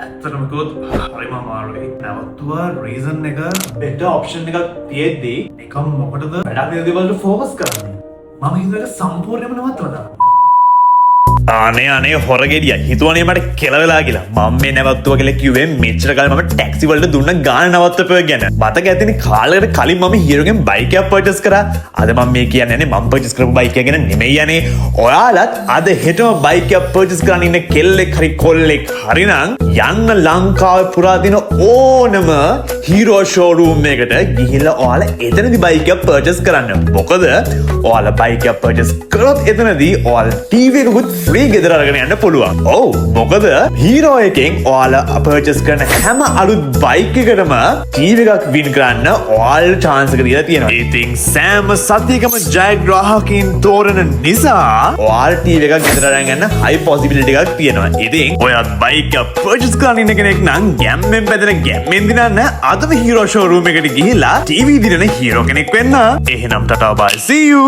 ඇත්තටම කිව්වොත් හරිම අමාරුයි. නැවතුවා රීසන් එක බෙටර් ඔප්ෂන් එකක් තියෙද්දි නිකම් මොකටද වැඩක් නේද දේවල්ට ෆෝකස් කරන්නේ. මම හිතුවා ඒක සම්පූර්ණයෙන්ම නවත්තලා දාන්න. අනේ හොරගෙඩිය හිතුවනේ මට කෙලවෙලා කියලා. මම මේ නැවතුවා කියලා කිව්වේ මෙච්චර කාලෙ මම ටැක්සි වලට දුන්න ගාන නවත්තපුව ගැන. මතක ඇතිනේ කාලයකට කලින් මම හීරෝගෙන් බයික් එකක් පර්චේස් කරා. අද මම මේ කියන්නේ මම පර්චේස් කරපු බයික් එක ගැන නෙමෙයි යන්නේ. ඔයාලත් අද හෙටම බයික් එකක් පර්චේස් කරන්න ඉන්න කෙල්ලෙක් හරි කොල්ලෙක් හරි නම් යන්න ලංකාවේ පුරා දින ඕනම හීරෝ ෂෝරූම් එකට ගිහිල්ලා ඔයාලා එතනදී බයික් එකක් පර්චේස් කරන්න. මොකද ඔයාලා බයික් එකක් පර්චේස් කරොත් එතනදී ඔයාලා ටීවී එකකුත් ෆ්‍රී ගෙදර අරගෙන යන්න පුළුවන්. ඔව් මොකද හීරෝ එකෙන් ඔයාලා පර්චේස් කරන හැම අලුත් බයික් එකකටම ටීවී එකක් වින් කරන්න ඔයාලා chance එක දීලා තියෙනවා. ඉතින් සෑම සතියකම ජයග්‍රාහකයින් තෝරන නිසා ඔයාලා ටීවී එකක් ගෙදර අරන් යන්න high possibility එකක් තියෙනවා. ඉතින් ඔයත් බයික් එක පර්චේස් කරන්න ඉන්න කෙනෙක් නම් ගැම්මෙන් පැදෙන ගැම්මෙන් දිනන්න අදම හීරෝ ෂෝරූම් එකට ගිහිල්ලා ටීවී දිනන හීරෝ කෙනෙක් වෙන්න. එහෙනම් ටටා බයි see you